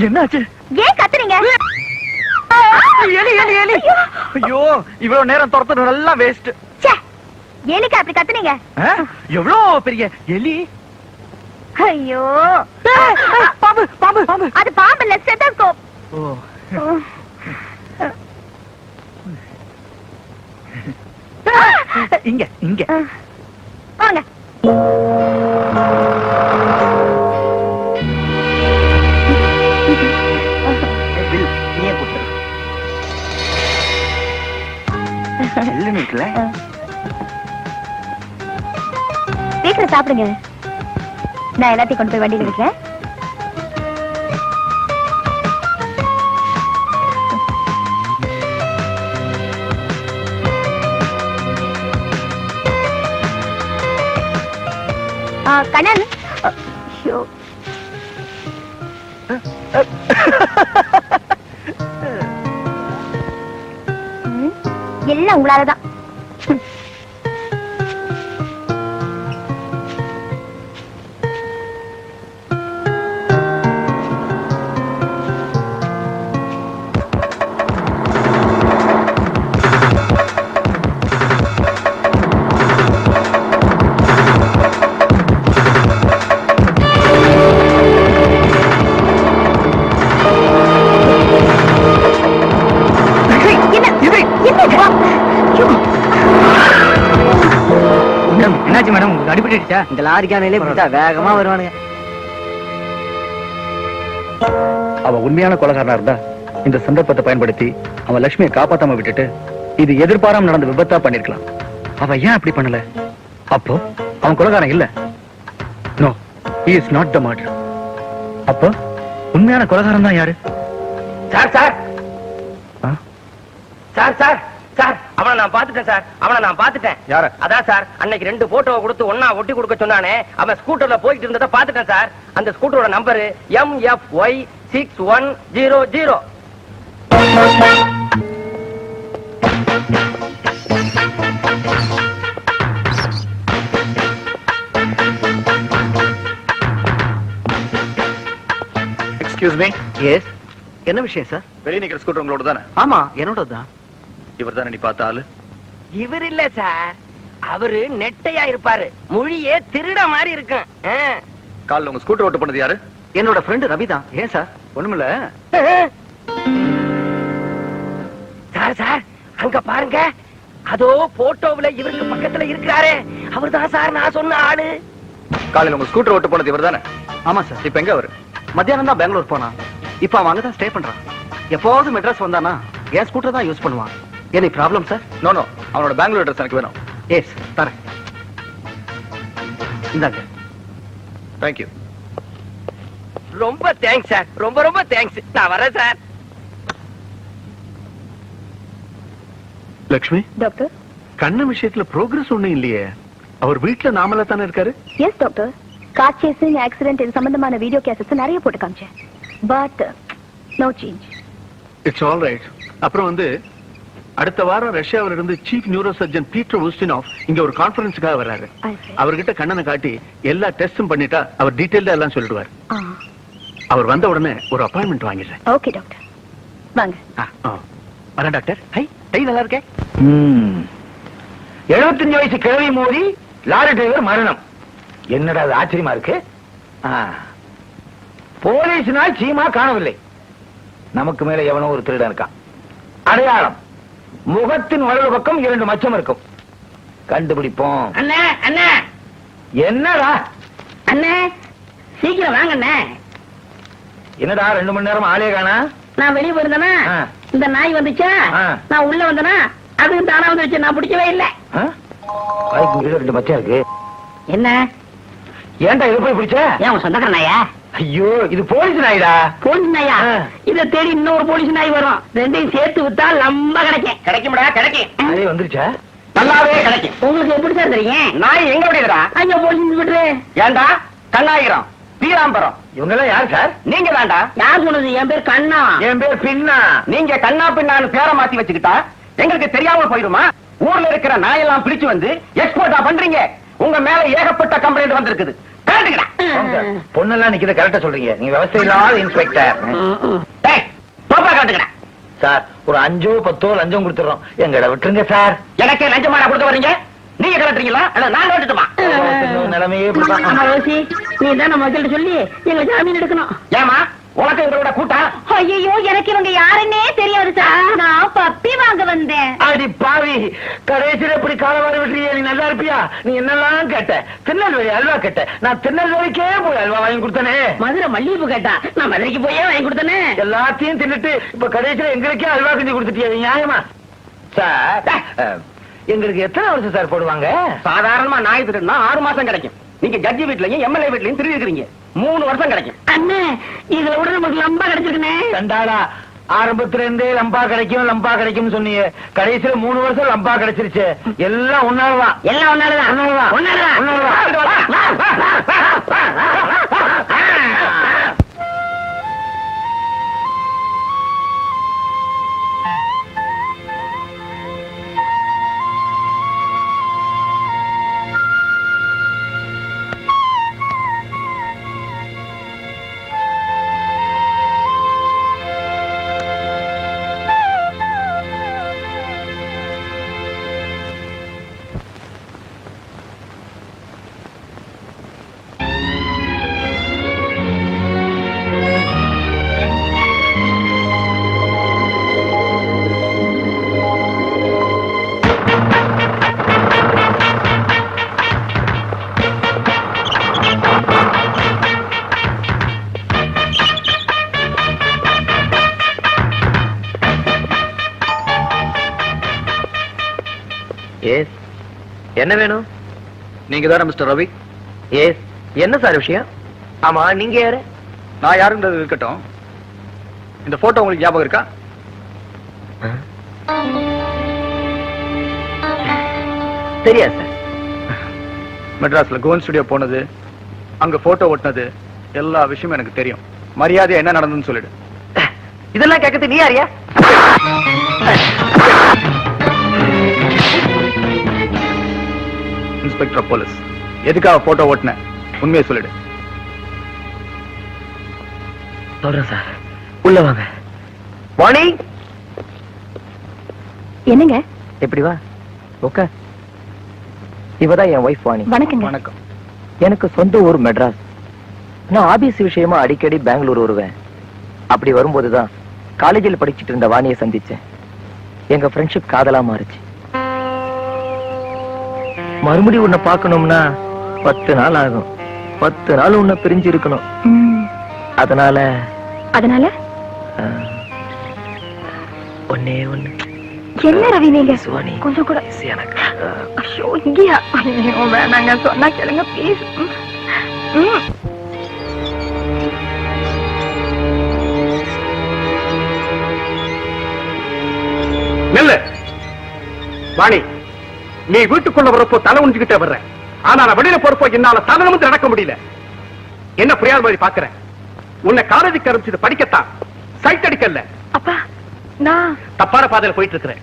என்னாச்சு? ஏன் கத்துறீங்க? எலி எலி எலி! ஐயோ, இவ்வளவு நேரம் துரத்துறது நல்லா வேஸ்ட். எலிக்கு அப்படி கத்துனீங்க? எவ்வளவு பெரிய எலி! ஐயோ, பாம்பு பாம்பு பாம்பு! அது பாம்பு இல்ல, ஸ்டெத்தோஸ்கோப். இங்க இங்க வாங்க. சீக்கிரம் சாப்பிடுங்க. நான் எல்லாத்தையும் கொண்டு போய் வண்டியில வைக்கிறேன். கண்ணன், எல்லாம் உங்களாலதான். என்னாச்சு மேடம், உங்களுக்கு அடிபட்டுச்சா? இந்த லாரிக்கானையிலே வேகமா வருவானுங்க. அவ உண்மையான கொலைகாரனா இருந்தா இந்த சந்தர்ப்பத்தை பயன்படுத்தி அவன் லட்சுமியை காப்பாத்தாம விட்டுட்டு இது எதிர்பாராம நடந்த விபத்தா பண்ணிருக்கலாம். அவ ஏன் அப்படி பண்ணல? அப்போ அவன் கொலைகாரன் இல்ல. No, he is not the murderer. அப்போ உண்மையான கொலைகாரன் தான் யாரு? Sir sir sir sir sir, அவனை நான் பாத்துட்டேன் சார். அவனை நான் பாத்துட்டேன். யார? அதான் சார், அன்னைக்கு 2 போட்டோவை கொடுத்து ஒன்னா ஒட்டி கொடுக்க சொன்னானே, அவன் ஸ்கூட்டர்ல போயிட்டு இருந்ததை பாத்துட்டேன் சார். அந்த ஸ்கூட்டரோட number MFY 6100. Excuse me. Yes, என்ன விஷயம் சார்? வெளியே நிக்கிற ஸ்கூட்டர் உங்களோட தானே? ஆமா, என்னோட தான். இவர் தானே நீ பார்த்த ஆளு? இவர் இல்ல சார், அவரு நெட்டையா இருப்பாரு, மொழியே திருட மாதிரி இருக்கும். காலைல உங்க ஸ்கூட்டர் ஓட்டு பண்ணது யாரு? என்னோட ஃப்ரெண்டு ரவி தான். ஏன் சார்? ஒண்ணுமில்ல. சார் சார், அங்க பாருங்க, அதோ போட்டோவுல இவருக்கு பக்கத்துல இருக்கிறாரே, அவர்தான் சார் நான் சொன்ன ஆளு. காலையில உங்க ஸ்கூட்டர் ஓட்டு பண்ணது இவர் தானே? ஆமா சார். இப்ப எங்க அவரு? மத்தியானம் தான் பெங்களூர் போனா, இப்ப அவன் அங்கதான் ஸ்டே பண்றான். எப்போது மெட்ராஸ் வந்தானா என் ஸ்கூட்டர் தான் யூஸ் பண்ணுவான். Any problem sir? No no, அவனோட பெங்களூர் அட்ரஸ் எனக்கு வேணும். எஸ், தரேன். இந்தாங்க. Thank you. ரொம்ப தேங்க்ஸ் சார், ரொம்ப ரொம்ப தேங்க்ஸ். நான் வரேன் சார். லட்சுமி டாக்டர், கண்ண விஷயத்துல ப்ரோக்ரஸ் ஒண்ணும் இல்லையே. அவர் வீட்டுல நாமலா தானே இருக்காரு? Yes doctor, car chasing, accident இது சம்பந்தமான வீடியோ கேசட்ஸ் நிறைய போட்டு காமிச்சேன். But no change. It's all right. அப்புறம் அடுத்த வாரம் ரஷ்யாவில இருந்து chief neuro surgeon Peter Ustinov இங்க ஒரு கான்ஃபரன்ஸ்க்காக வர்றாரு. அவர்கிட்ட கண்ணனை காட்டி எல்லா டெஸ்டும் பண்ணிட்டா அவர் டீடைல்டா எல்லாம் சொல்லிடுவார். அவர் வந்த உடனே ஒரு அப்பாயின்மெண்ட் வாங்கிடுறேன். ஓகே டாக்டர், வாங்க. வரேன் டாக்டர். டை நல்லா இருக்கே. 75 வயசு கிழவி மோதி லாரி டிரைவர் மரணம். என்னடா அது ஆச்சரியமா இருக்கு. போலீஸ்னால் சீமா காணவில்லை. நமக்கு மேல எவனோ ஒரு திருடன் இருக்கான். அடையாளம் முகத்தின் வலது பக்கம் 2 மச்சம் இருக்கும். கண்டுபிடிப்போம். அண்ணே அண்ணே. என்னடா அண்ணே, சீக்கிரம் வாங்க அண்ணே. என்னடா 2 மணி நேரம் ஆளே காணா? நான் வெளியே போயிருந்தேனா ஆ. இந்த நாய் வந்துச்சா ஆ. நான் உள்ள வந்தேனா அதுவும் தானா வந்துருச்சு, நான் பிடிக்கவே இல்லை. வாய்க்கு கீழே 2 மச்சம் இருக்கு. என்ன ஏன்டா இதை போய் பிடிச்ச? ஏன் உன் சொந்தக்கார நாயா? ஐயோ இது போலீஸ் நாயிடா. போலீஸ் நாயா? ஆ. இதை தேடி இன்னொரு போலீஸ் நாய் வரும், ரெண்டையும் சேர்த்து வித்தா லம்ப கிடைக்கும். கிடைக்கும்டா கிடைக்கும், அதே வந்துருச்சா? நல்லாவே கிடைக்கும். உங்களுக்கு எப்படி சார் தெரியும்? நாய் எங்க விடுறா? ஐயோ போலீஸ் விட்டுரு. ஏண்டா கண்ணாயிரம் பீராம்பரம் இவங்க எல்லாம் யாரு சார்? நீங்க தாண்டா. யார் சொன்னது? என் பேர் கண்ணா. என் பேர் பின்னா. நீங்க கண்ணா பின்னான்னு பேரை மாத்தி வச்சுக்கிட்டா எங்களுக்கு தெரியாம போயிடுமா? ஊர்ல இருக்கிற நாயெல்லாம் பிடிச்சு வந்து எக்ஸ்போர்ட்டா பண்றீங்க. உங்க மேல ஏகப்பட்ட கம்ப்ளைண்ட் வந்திருக்குது. கேட்டுக்கடா. பொண்ணெல்லாம் நிக்கிறத கரெக்டா சொல்றீங்க. நீங்க விவசாய இல்லாத இன்ஸ்பெக்டர். டேய் தோப்பா காட்டுக்கடா. சார் ஒரு 5 10 லஞ்சம் கொடுத்துறோம், எங்கட விட்டுருங்க சார். எனக்கே லஞ்சமாடா கொடுத்து வர்றீங்க? நீங்க கலட்டுறீங்களா அல்ல நான் கலட்டுமா? நிலைமையே ஆமா ரோசி, நீ தான் நம்ம வக்கீல்ட்ட சொல்லி எங்க ஜாமீன் எடுக்கணும். ஏமா உனக்கு எங்களோட கூட்டம்? ஐயோ எனக்கு இவங்க யாருன்னே தெரியாது சார். நான் பப்பி வாங்க வந்தேன். அடி பாவி, கடைசியில இப்படி காலவாரி விட்டுறியே. நீ நல்லா இருப்பியா? நீ என்னெல்லாம் கேட்ட? திருநெல்வேலி அல்வா கேட்ட. நான் திருநெல்வேலிக்கே போய் அல்வா வாங்கி கொடுத்தனே. மதுரை மல்லிகைப்பூ கேட்டா நான் மதுரைக்கு போயே வாங்கி கொடுத்தனே. எல்லாத்தையும் தின்னுட்டு இப்ப கடைசியில எங்களுக்கே அல்வா செஞ்சு கொடுத்துட்டியா? நீ நியாயமா? சார் எங்களுக்கு எத்தனை வருஷம் சார் போடுவாங்க? சாதாரணமா நாய் திருடுனா 6 மாசம் கிடைக்கும். நீங்க ஜட்ஜி வீட்லயும் எம்எல்ஏ வீட்லயும் திருடி இருக்கீங்க, 3 வருஷம் கிடைக்கும். அண்ணே இதுல விட நமக்கு லம்பா கிடைச்சிருக்கனே. கண்டாடா, ஆரம்பத்துல இருந்தே லம்பா கிடைக்கும் லம்பா கிடைக்கும் சொன்னீங்க. கடைசியில 3 வருஷம் லம்பா கிடைச்சிருச்சு. எல்லாம் ஒன்னாலதான். எல்லாம் ஒன்னாலதான். எஸ், என்ன வேணும்? நீங்க தானே மிஸ்டர் ரவி? எஸ், என்ன சார் விஷயம்? ஆமா, நீங்க யாரு? நான் யாருன்றது இருக்கட்டும், இந்த போட்டோ உங்களுக்கு ஞாபகம் இருக்கா? தெரியாது சார். மெட்ராஸ்ல கோவன் ஸ்டுடியோ போனது, அங்க போட்டோ ஒட்டினது, எல்லா விஷயமும் எனக்கு தெரியும். மரியாதை என்ன நடந்ததுன்னு சொல்லிடு. இதெல்லாம் கேட்கறது நீ யாரியா? Inspector of police. எதுக்காக போட்டோ ஓட்டின? உண்மையை சொல்லிடு. சொல்றேன் சார், உள்ள வாங்க. வாணி, என்னங்க? எப்படி வா ஓகே. இவதான் என் ஒய்ஃப் வாணி. வணக்கங்க. வணக்கம். எனக்கு சொந்த ஊர் மெட்ராஸ். நான் ஆபீஸ் விஷயமா அடிக்கடி பெங்களூர் வருவேன். அப்படி வரும்போதுதான் காலேஜில் படிச்சுட்டு இருந்த வாணியை சந்திச்சேன். எங்க ஃப்ரெண்ட்ஷிப் காதலா மாறுச்சு. மறுபடியும் உன்னை பார்க்கணும்னா 10 நாள் ஆகும். 10 நாள் உன்னை பிரிஞ்சு இருக்கணும். அதனால ஒன்னே ஒண்ணு. என்ன ரவி நீங்க சுவாணி, கொஞ்சம் கூட எனக்கு ஐயோ இங்கயா? ஐயோ வேணாங்க, சொன்னா கேளுங்க ப்ளீஸ். நெல்லு வாணி, நீ வீட்டுக்குள்ள வரப்போ தலை உஞ்சுக்கிட்டே வர்ற. ஆனா நான் வெளியில போறப்போ என்னால சாதனமும் நடக்க முடியல. என்ன புரியாத மாதிரி பாக்குறேன். உன்னை காலேஜுக்கு ஆரம்பிச்சது படிக்கத்தான், சைட் அடிக்கல. அப்பா நான் தப்பான பாதையில போயிட்டு இருக்கிறேன்.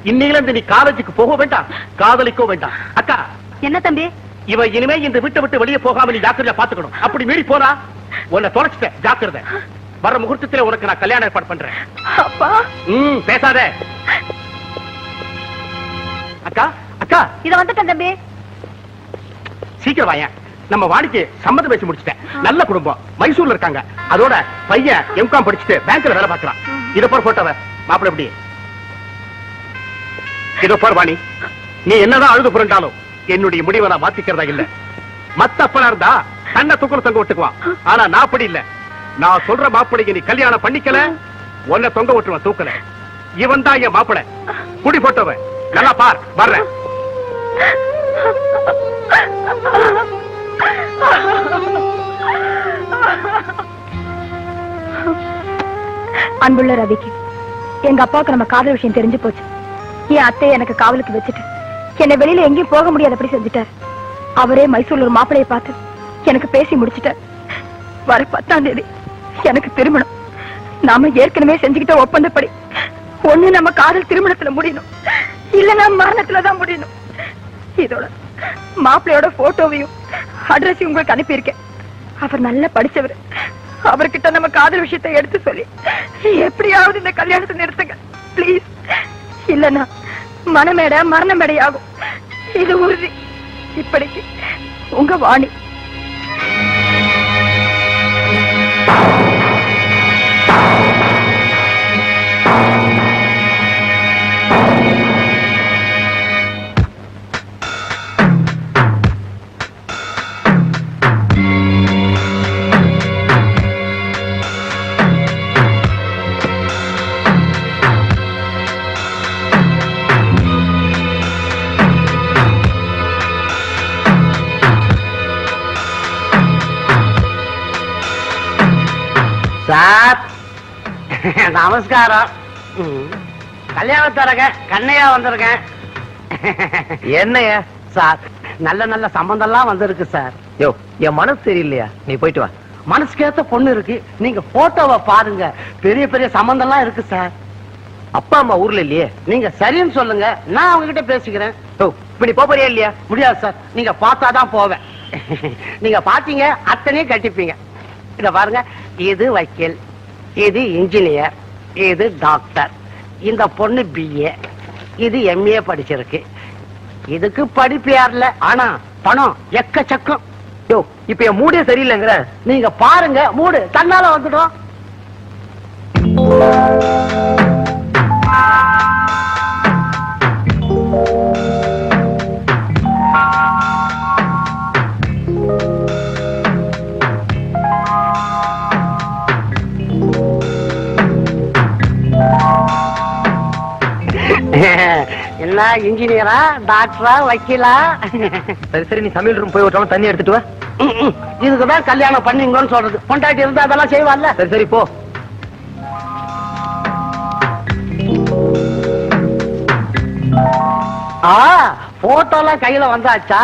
இன்னையில இருந்து நீ காலேஜுக்கு போக வேண்டாம், காதலிக்கோ வேண்டாம். அக்கா, என்ன தம்பி? இவ இனிமே இந்த வீட்டை விட்டு வெளியே போகாம நீ ஜாக்கிரதையா பாத்துக்கணும். அப்படி மீறி போனா உன்னை தொலைச்சிட்ட, ஜாக்கிரதை. வர முகூர்த்தத்துல உனக்கு நான் கல்யாணம் ஏற்பாடு பண்றேன். அப்பா பேசாத. அக்கா அக்கா, இத வந்துட்டேன் தம்பி. சீக்கிரம் வாயேன். நம்ம வாடிக்கு சம்மதம் பேசி முடிச்சிட்டேன். நல்ல குடும்பம், மைசூர்ல இருக்காங்க. அதோட பையன் எம்காம் படிச்சுட்டு பேங்க்ல வேலை பார்க்கறான். இத பார் போட்டோவ. மாப்பிள்ளை எப்படி? இதோ பார் வாணி, நீ என்னதான் அழுது புரண்டாலும் என்னுடைய முடிவை நான் மாத்திக்கிறதா இல்ல. மத்த அப்பனா இருந்தா தன்னை தூக்குற தங்க விட்டுக்குவான். ஆனா நான் அப்படி இல்ல. நான் சொல்ற மாப்பிளைக்கு நீ கல்யாணம் பண்ணிக்கல உன்னை தொங்க விட்டுருவன் தூக்கல. இவன் தான் என் மாப்பிளை, குடி போட்டவன். நல்லா பார், வர்றேன். அன்புள்ள ரவிக்கு எங்க அப்பாவுக்கு நம்ம காதல் விஷயம் தெரிஞ்சு போச்சு. என் அத்தையை எனக்கு காவலுக்கு வச்சுட்டு என்னை வெளியில எங்கேயும் போக முடியாதபடி செஞ்சுட்டார். அவரே மைசூர்ல ஒரு மாப்பிளையை பார்த்து எனக்கு பேசி முடிச்சுட்டார். வர 10ஆம் தேதி எனக்கு திருமணம். நாம ஏற்கனவே செஞ்சுக்கிட்ட ஒப்பந்தப்படி ஒண்ணு நம்ம காதல் திருமணத்துல முடியணும், இல்லன்னா மரணத்துலதான் முடியணும். இதோட மாப்பிள்ளையோட போட்டோவையும் அட்ரஸையும் உங்களுக்கு அனுப்பியிருக்கேன். அவர் நல்லா படிச்சவர். அவர்கிட்ட நம்ம காதல் விஷயத்தை எடுத்து சொல்லி எப்படியாவது இந்த கல்யாணத்தை நிறுத்துங்க பிளீஸ். இல்லன்னா மனமேடை மரண மேடை ஆகும், இது உறுதி. இப்படிக்கு உங்க வாணி. சார் நமஸ்காரம். கல்யாணத்தரக கண்ணையா வந்திருக்கேன். என்னையா சார் நல்ல நல்ல சம்பந்தம் எல்லாம் வந்திருக்கு சார். யோ, என் மனசு சரியில்லையா, நீ போயிட்டு வா. மனசுக்கேத்த பொண்ணு இருக்கு, நீங்க போட்டோவை பாருங்க. பெரிய பெரிய சம்பந்தம் எல்லாம் இருக்கு சார். அப்பா அம்மா ஊர்ல இல்லையே. நீங்க சரின்னு சொல்லுங்க, நான் அவங்க கிட்ட பேசிக்கிறேன். யோ, இப்ப நீ போறியா இல்லையா? முடியாது சார், நீங்க பார்த்தாதான் போவேன். நீங்க பாத்தீங்க அத்தனையும் கட்டிப்பீங்க. இத பாருங்க, இது வக்கீல், இது இன்ஜினியர், இது டாக்டர். இந்த பொண்ணு BA, இது MA படிச்சிருக்கு. இதுக்கு படிப்பு யாருல, ஆனா பணம் எக்கச்சக்கம். யோ, இப்ப என் மூடே சரியில்லைங்கிற. நீங்க பாருங்க, மூடு தன்னால வந்துடும். என்ன இன்ஜினியரா, டாக்டரா, வக்கீலா? சரி சரி, நீ சமையல் ரூம் போய் விட்டாலும் தண்ணி எடுத்துட்டு வா. இதுக்குதான் கல்யாணம் பண்ணீங்கன்னு சொல்றது. பொண்டாட்டி இருந்தா அதெல்லாம் செய்வான்ல. சரி சரி போ. போட்டோலாம் கையில வந்தாச்சா?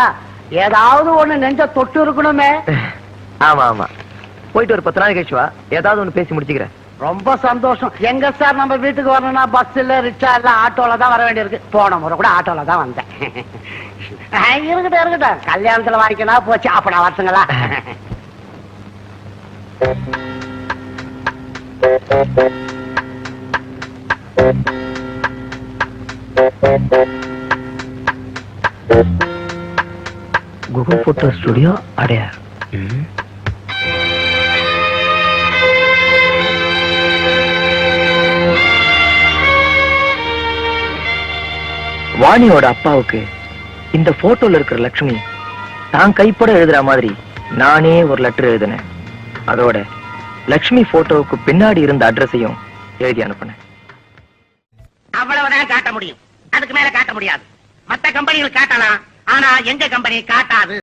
ஏதாவது ஒண்ணு நெஞ்ச தொட்டு இருக்கணுமே. ஆமா ஆமா, போயிட்டு ஒரு 10 நாள் கழிச்சு வா, ஏதாவது ஒண்ணு பேசி முடிச்சுக்கிறேன். ரொம்ப சந்தோஷம். எங்க சார் நம்ம வீட்டுக்கு வரணும்னா பஸ் இல்ல, ரிக்ஷா இல்ல, ஆட்டோல தான் வர வேண்டியிருக்கு. போன முறை கூட ஆட்டோல தான் வந்தேன். இருக்கட்டும் இருக்கட்டும், கல்யாணத்துல வாங்கிக்கணும் போச்சு. அப்ப நான் வரட்டுங்களா? Google photo studio Adyar. வாணியோட அப்பாவுக்கு இந்த போட்டோல இருக்கிற லட்சுமி தான் கைப்பட எழுதுற மாதிரி நானே ஒரு லெட்டர் எழுதினேன். அதோட லட்சுமி போட்டோவுக்கு பின்னாடி இருந்த அட்ரஸையும் எழுதி அனுப்பினேன். அவ்வளவுதான் காட்ட முடியும், அதுக்கு மேல காட்ட முடியாது. மத்த கம்பெனிகள் காட்டலாம், ஆனா எங்க கம்பெனி காட்டாது.